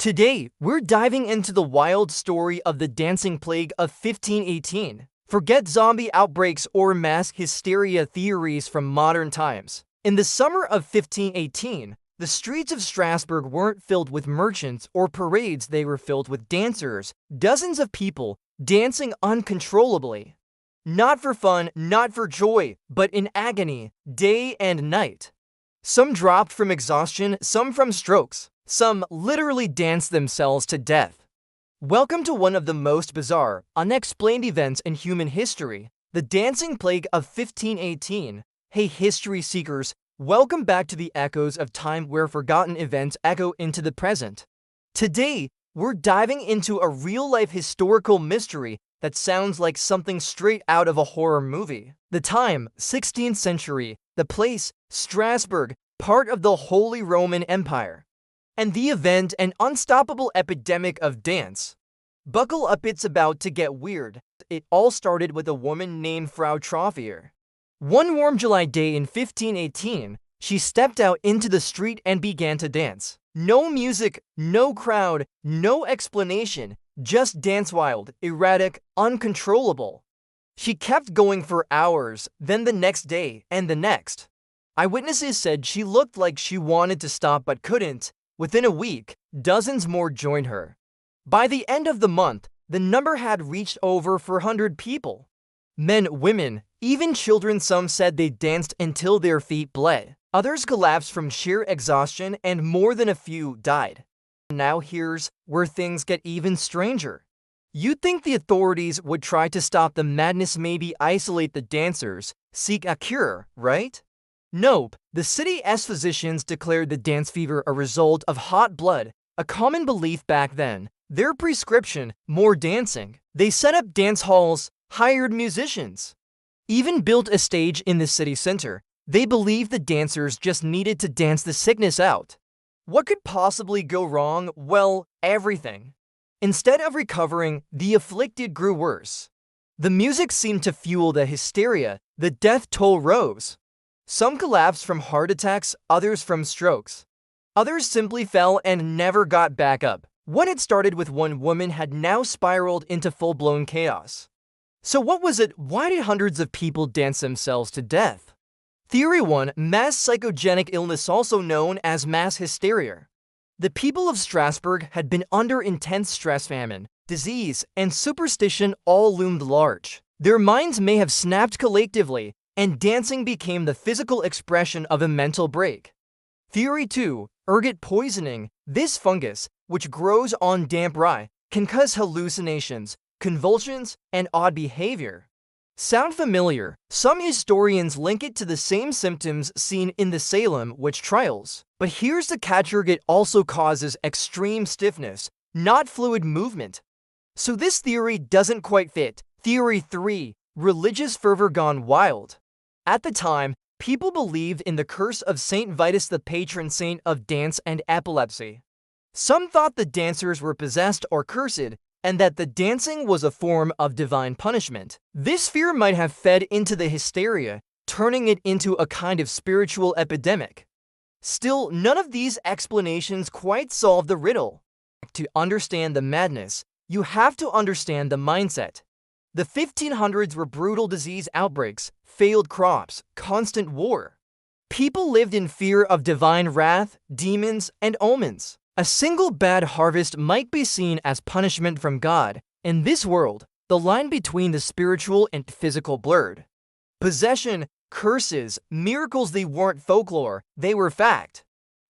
Today, we're diving into the wild story of the dancing plague of 1518. Forget zombie outbreaks or mass hysteria theories from modern times. In the summer of 1518, the streets of Strasbourg weren't filled with merchants or parades, they were filled with dancers, dozens of people dancing uncontrollably. Not for fun, not for joy, but in agony, day and night. Some dropped from exhaustion, some from strokes. Some literally danced themselves to death. Welcome to one of the most bizarre, unexplained events in human history, the dancing plague of 1518. Hey history seekers, welcome back to the echoes of time where forgotten events echo into the present. Today, we're diving into a real-life historical mystery that sounds like something straight out of a horror movie. The time, 16th century. The place, Strasbourg, part of the Holy Roman Empire. And the event, an unstoppable epidemic of dance. Buckle up, it's about to get weird. It all started with a woman named Frau Troffier. One warm July day in 1518, she stepped out into the street and began to dance. No music, no crowd, no explanation, just dance wild, erratic, uncontrollable. She kept going for hours, then the next day, and the next. Eyewitnesses said she looked like she wanted to stop but couldn't. Within a week, dozens more joined her. By the end of the month, the number had reached over 400 people. Men, women, even children. Some said they danced until their feet bled. Others collapsed from sheer exhaustion, and more than a few died. Now here's where things get even stranger. You'd think the authorities would try to stop the madness, maybe isolate the dancers, seek a cure, right? Nope, the city's physicians declared the dance fever a result of hot blood, a common belief back then. Their prescription, more dancing. They set up dance halls, hired musicians, even built a stage in the city center. They believed the dancers just needed to dance the sickness out. What could possibly go wrong? Well, everything. Instead of recovering, the afflicted grew worse. The music seemed to fuel the hysteria, the death toll rose. Some collapsed from heart attacks, others from strokes. Others simply fell and never got back up. What had started with one woman had now spiraled into full-blown chaos. So what was it? Why did hundreds of people dance themselves to death? Theory 1. Mass psychogenic illness, also known as mass hysteria. The people of Strasbourg had been under intense stress, famine, disease, and superstition all loomed large. Their minds may have snapped collectively, and dancing became the physical expression of a mental break. Theory 2. Ergot poisoning. This fungus, which grows on damp rye, can cause hallucinations, convulsions, and odd behavior. Sound familiar? Some historians link it to the same symptoms seen in the Salem witch trials. But here's the catch: ergot also causes extreme stiffness, not fluid movement. So this theory doesn't quite fit. Theory 3. Religious fervor gone wild. At the time, people believed in the curse of Saint Vitus, the patron saint of dance and epilepsy. Some thought the dancers were possessed or cursed, and that the dancing was a form of divine punishment. This fear might have fed into the hysteria, turning it into a kind of spiritual epidemic. Still, none of these explanations quite solve the riddle. To understand the madness, you have to understand the mindset. The 1500s were brutal disease outbreaks, failed crops, constant war. People lived in fear of divine wrath, demons, and omens. A single bad harvest might be seen as punishment from God. In this world, the line between the spiritual and physical blurred. Possession, curses, miracles, they weren't folklore, they were fact.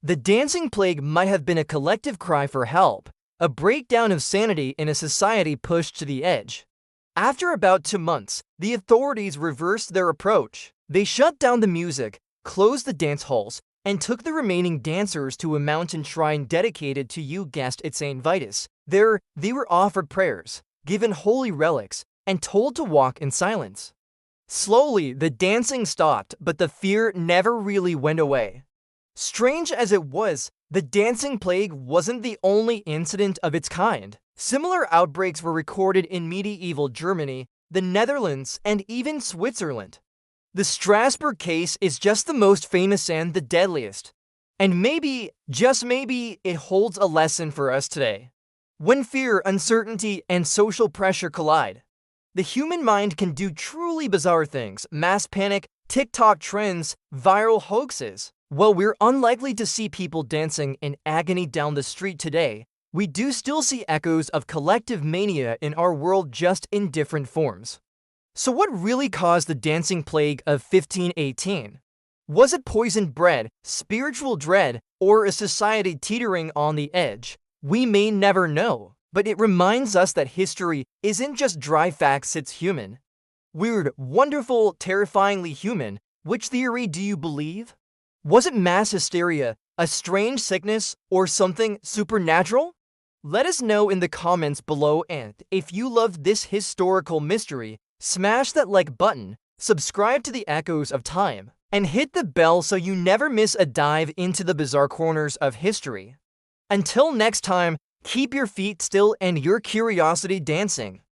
The dancing plague might have been a collective cry for help, a breakdown of sanity in a society pushed to the edge. After about 2 months, the authorities reversed their approach. They shut down the music, closed the dance halls, and took the remaining dancers to a mountain shrine dedicated to, you guessed it, Saint Vitus. There, they were offered prayers, given holy relics, and told to walk in silence. Slowly, the dancing stopped, but the fear never really went away. Strange as it was, the dancing plague wasn't the only incident of its kind. Similar outbreaks were recorded in medieval Germany, the Netherlands, and even Switzerland. The Strasbourg case is just the most famous and the deadliest. And maybe, just maybe, it holds a lesson for us today. When fear, uncertainty, and social pressure collide, the human mind can do truly bizarre things: mass panic, TikTok trends, viral hoaxes. While we're unlikely to see people dancing in agony down the street today, we do still see echoes of collective mania in our world, just in different forms. So what really caused the dancing plague of 1518? Was it poisoned bread, spiritual dread, or a society teetering on the edge? We may never know, but it reminds us that history isn't just dry facts, it's human. Weird, wonderful, terrifyingly human. Which theory do you believe? Was it mass hysteria, a strange sickness, or something supernatural? Let us know in the comments below, and if you loved this historical mystery, smash that like button, subscribe to the Echoes of Time, and hit the bell so you never miss a dive into the bizarre corners of history. Until next time, keep your feet still and your curiosity dancing.